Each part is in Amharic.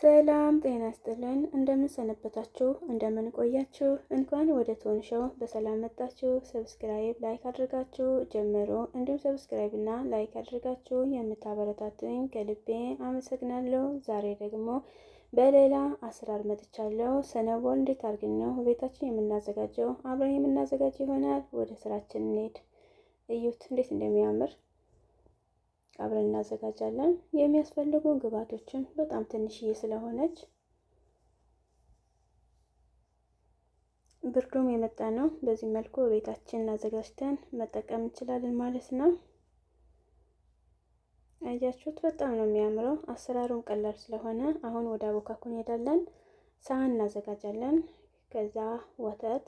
ሰላም ጤና ይስጥልን። እንደምን ሰነበታችሁ? እንደምን ቆያችሁ? እንኳን ወደ ቶን ሾው በሰላም መጣችሁ። ሰብስክራይብ ላይክ አድርጋችሁ ጀምሮ እንዲሁም ሰብስክራይብ እና ላይክ አድርጋችሁ የምታበረታቱኝ ከልቤ አመሰግናለሁ። ዛሬ ደግሞ በሌላ አሰራር መጥቻለሁ። ሰነቦል እንዴት አድርገን ነው ቤታችን የምናዘጋጀው? አብረን የምናዘጋጅ ይሆናል። ወደ ስራችን እንሄድ። እዩት እንዴት እንደሚያምር አብረን እናዘጋጃለን። የሚያስፈልጉ ግብአቶችን በጣም ትንሽዬ ስለሆነች ብርዱም የመጣ ነው። በዚህ መልኩ ቤታችን አዘጋጅተን መጠቀም እንችላለን ማለት ነው። አያችሁት? በጣም ነው የሚያምረው። አሰራሩም ቀላል ስለሆነ አሁን ወደ አቦካኩ እንሄዳለን። ሳህን እናዘጋጃለን። ከዛ ወተት፣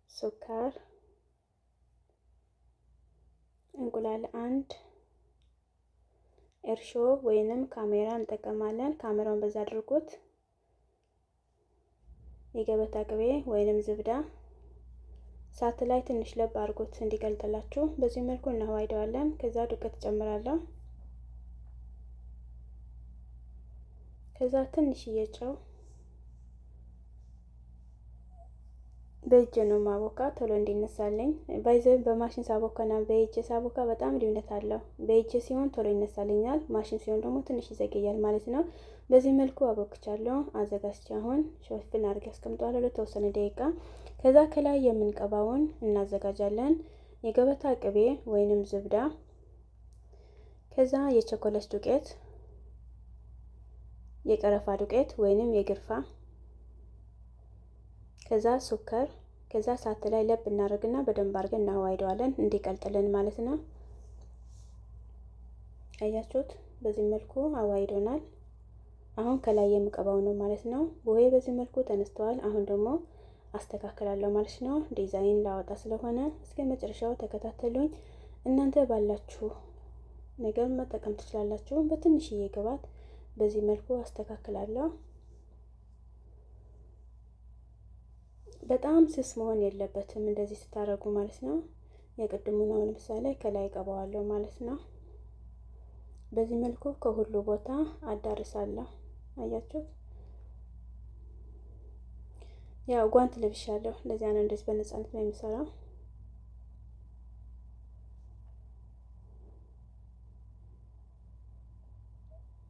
ሱካር፣ እንቁላል አንድ፣ እርሾ ወይንም ካሜራ እንጠቀማለን። ካሜራውን በዛ አድርጎት፣ የገበታ ቅቤ ወይንም ዝብዳ ሳት ላይ ትንሽ ለብ አድርጎት እንዲቀልጥላችሁ በዚህ መልኩ እናዋይደዋለን። ከዛ ዱቄት ጨምራለሁ። ከዛ ትንሽዬ ጨው፣ በእጄ ነው ማቦካ ቶሎ እንዲነሳልኝ። ባይዘው በማሽን ሳቦካና በእጄ ሳቦካ በጣም ልዩነት አለው። በእጄ ሲሆን ቶሎ ይነሳልኛል፣ ማሽን ሲሆን ደግሞ ትንሽ ይዘገያል ማለት ነው። በዚህ መልኩ አቦክቻለሁ። አዘጋጅቼ አሁን ሾፍን አድርጌ አስቀምጠዋለሁ ለተወሰነ ደቂቃ። ከዛ ከላይ የምንቀባውን እናዘጋጃለን። የገበታ ቅቤ ወይንም ዝብዳ፣ ከዛ የቸኮሌት ዱቄት፣ የቀረፋ ዱቄት ወይንም የግርፋ፣ ከዛ ሱከር፣ ከዛ ሳት ላይ ለብ እናደርግና በደንብ አድርገን እናዋይደዋለን እንዲቀልጥልን ማለት ነው። አያችሁት? በዚህ መልኩ አዋይዶናል። አሁን ከላይ የምቀባው ነው ማለት ነው። ወይ በዚህ መልኩ ተነስተዋል። አሁን ደግሞ አስተካክላለሁ ማለት ነው። ዲዛይን ላወጣ ስለሆነ እስከ መጨረሻው ተከታተሉኝ። እናንተ ባላችሁ ነገር መጠቀም ትችላላችሁ። በትንሽዬ ግብአት በዚህ መልኩ አስተካክላለሁ። በጣም ስስ መሆን የለበትም እንደዚህ ስታረጉ ማለት ነው። የቅድሙን አሁን ለምሳሌ ከላይ ቀባዋለሁ ማለት ነው። በዚህ መልኩ ከሁሉ ቦታ አዳርሳለሁ። አያችሁት? ያው ጓንት ለብሻለሁ። ለዚያ ነው እንደዚህ በነፃነት ነው የሚሰራው።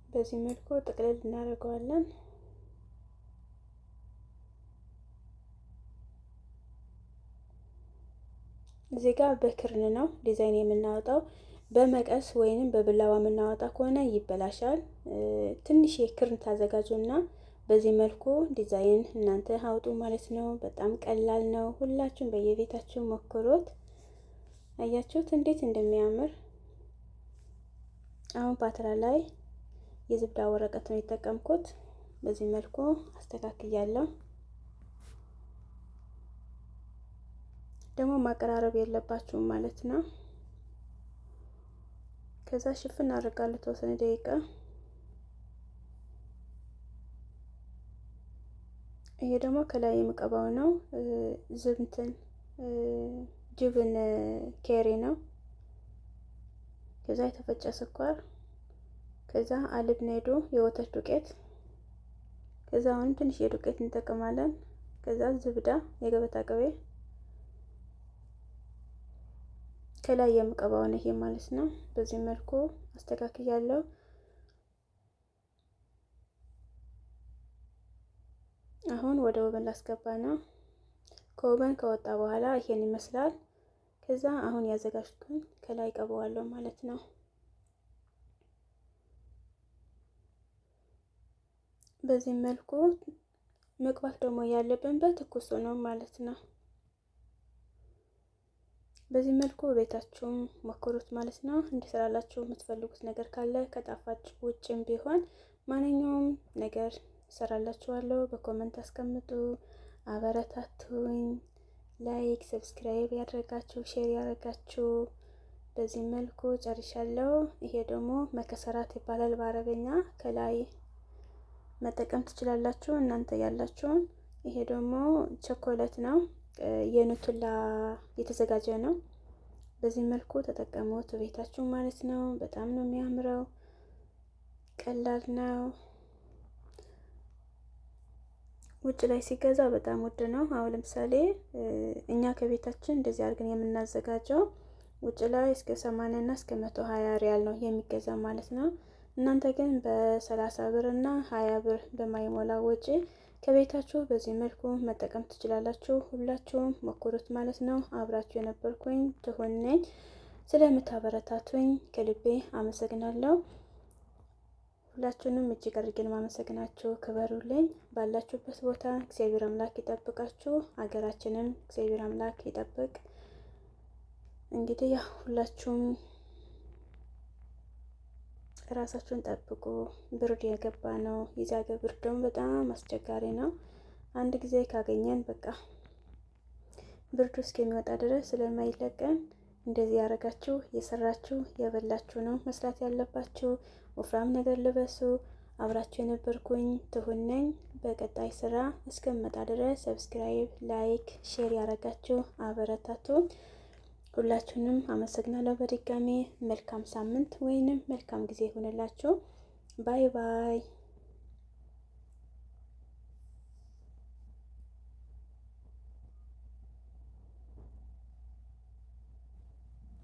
በዚህ መልኩ ጥቅልል እናደርገዋለን። እዚህ ጋር በክርን ነው ዲዛይን የምናወጣው። በመቀስ ወይንም በብላዋ የምናወጣ ከሆነ ይበላሻል። ትንሽ የክርን ታዘጋጁና በዚህ መልኩ ዲዛይን እናንተ አውጡ ማለት ነው። በጣም ቀላል ነው። ሁላችሁም በየቤታችሁ ሞክሩት። አያችሁት እንዴት እንደሚያምር። አሁን ፓትራ ላይ የዝብዳ ወረቀት ነው የተጠቀምኩት። በዚህ መልኩ አስተካክያለሁ። ደግሞ ማቀራረብ የለባችሁም ማለት ነው። ከዛ ሽፍን አድርጋለሁ ተወሰነ ደቂቃ። ይሄ ደግሞ ከላይ የምቀባው ነው። ዝምትን ጅብን ኬሪ ነው። ከዛ የተፈጨ ስኳር፣ ከዛ አልብ ኔዶ የወተት ዱቄት፣ ከዛ አሁን ትንሽ የዱቄት እንጠቀማለን። ከዛ ዝብዳ የገበታ ቅቤ ከላይ የምቀባው ነው ይሄ ማለት ነው። በዚህ መልኩ አስተካክያለሁ። አሁን ወደ ኦቨን ላስገባ ነው። ከኦቨን ከወጣ በኋላ ይሄን ይመስላል። ከዛ አሁን ያዘጋጅኩኝ ከላይ ቀባዋለሁ ማለት ነው። በዚህ መልኩ መቅባት ደግሞ ያለብን በትኩሱ ነው ማለት ነው። በዚህ መልኩ ቤታችሁም ሞክሩት ማለት ነው። እንዲሰራላችሁ የምትፈልጉት ነገር ካለ ከጣፋጭ ውጭም ቢሆን ማንኛውም ነገር እሰራላችኋለሁ። በኮመንት አስቀምጡ፣ አበረታቱኝ። ላይክ፣ ሰብስክራይብ ያደረጋችሁ፣ ሼር ያደረጋችሁ። በዚህ መልኩ ጨርሻለሁ። ይሄ ደግሞ መከሰራት ይባላል በአረበኛ። ከላይ መጠቀም ትችላላችሁ እናንተ ያላችሁን። ይሄ ደግሞ ቸኮሌት ነው፣ የኑትላ የተዘጋጀ ነው። በዚህ መልኩ ተጠቀሙት ቤታችሁ ማለት ነው። በጣም ነው የሚያምረው። ቀላል ነው። ውጭ ላይ ሲገዛ በጣም ውድ ነው። አሁን ለምሳሌ እኛ ከቤታችን እንደዚህ አድርገን የምናዘጋጀው ውጭ ላይ እስከ 80 እና እስከ 120 ሪያል ነው የሚገዛ ማለት ነው። እናንተ ግን በ30 ብር እና 20 ብር በማይሞላ ወጪ ከቤታችሁ በዚህ መልኩ መጠቀም ትችላላችሁ። ሁላችሁም ሞክሩት ማለት ነው። አብራችሁ የነበርኩኝ ትሁን ነኝ። ስለምታበረታቱኝ ከልቤ አመሰግናለሁ። ሁላችሁንም እጅግ አድርጌ ነው የማመሰግናችሁ። ክበሩልኝ። ባላችሁበት ቦታ እግዚአብሔር አምላክ ይጠብቃችሁ። ሀገራችንን እግዚአብሔር አምላክ ይጠብቅ። እንግዲህ ያው ሁላችሁም ራሳችሁን ጠብቁ። ብርድ የገባ ነው። የዚህ ሀገር ብርድ ደግሞ በጣም አስቸጋሪ ነው። አንድ ጊዜ ካገኘን በቃ ብርዱ እስከሚወጣ ድረስ ስለማይለቀን እንደዚህ ያደረጋችሁ የሰራችሁ የበላችሁ ነው መስራት ያለባችሁ። ወፍራም ነገር ልበሱ። አብራችሁ የነበርኩኝ ትሁን ነኝ። በቀጣይ ስራ እስከምመጣ ድረስ ሰብስክራይብ፣ ላይክ፣ ሼር ያደረጋችሁ አበረታቱ። ሁላችሁንም አመሰግናለሁ። በድጋሚ መልካም ሳምንት ወይንም መልካም ጊዜ ይሁንላችሁ። ባይ ባይ።